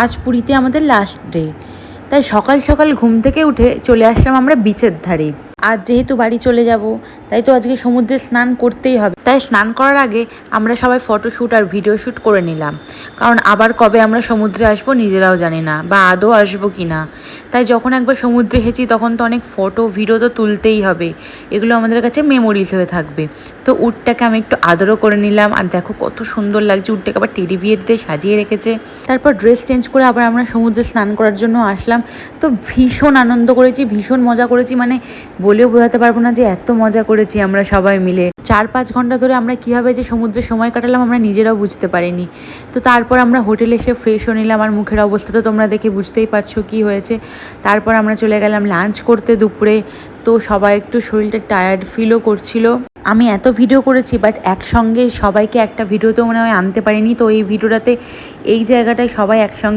আজ পুরীতে আমাদের লাস্ট ডে, তাই সকাল সকাল ঘুম থেকে উঠে চলে আসলাম আমরা বিচের ধারে। আজ যেহেতু বাড়ি চলে যাব, তাই তো আজকে সমুদ্রে স্নান করতেই হবে। তাই স্নান করার আগে আমরা সবাই ফটোশ্যুট আর ভিডিও শ্যুট করে নিলাম, কারণ আবার কবে আমরা সমুদ্রে আসবো নিজেরাও জানি না, বা আদৌ আসবো কি না। তাই যখন একবার সমুদ্রে এসেছি তখন তো অনেক ফটো ভিডিও তো তুলতেই হবে, এগুলো আমাদের কাছে মেমোরিজ হয়ে থাকবে। তো উটটাকে আমি একটু আদরও করে নিলাম, আর দেখো কত সুন্দর লাগছে, উটটাকে আবার টেডি বিয়ার দিয়ে সাজিয়ে রেখেছে। তারপর ড্রেস চেঞ্জ করে আবার আমরা সমুদ্রে স্নান করার জন্য আসলাম। তো ভীষণ আনন্দ করেছি, ভীষণ মজা করেছি, মানে বলেও বোঝাতে পারবো না যে এত মজা করেছি আমরা সবাই মিলে। 4-5 ঘন্টা ধরে আমরা কীভাবে যে সমুদ্রে সময় কাটালাম আমরা নিজেরাও বুঝতে পারিনি। তো তারপর আমরা হোটেলে এসে ফ্রেশ হয়ে নিলাম, আর মুখের অবস্থা তো তোমরা দেখে বুঝতেই পারছো কী হয়েছে। তারপর আমরা চলে গেলাম লাঞ্চ করতে দুপুরে। তো সবাই একটু শরীরটা টায়ার্ড ফিলও করছিল। আমি এত ভিডিও করেছি, বাট একসঙ্গে সবাইকে একটা ভিডিওতেও মনে হয় আনতে পারিনি। তো এই ভিডিওটাতে এই জায়গাটায় সবাই একসঙ্গে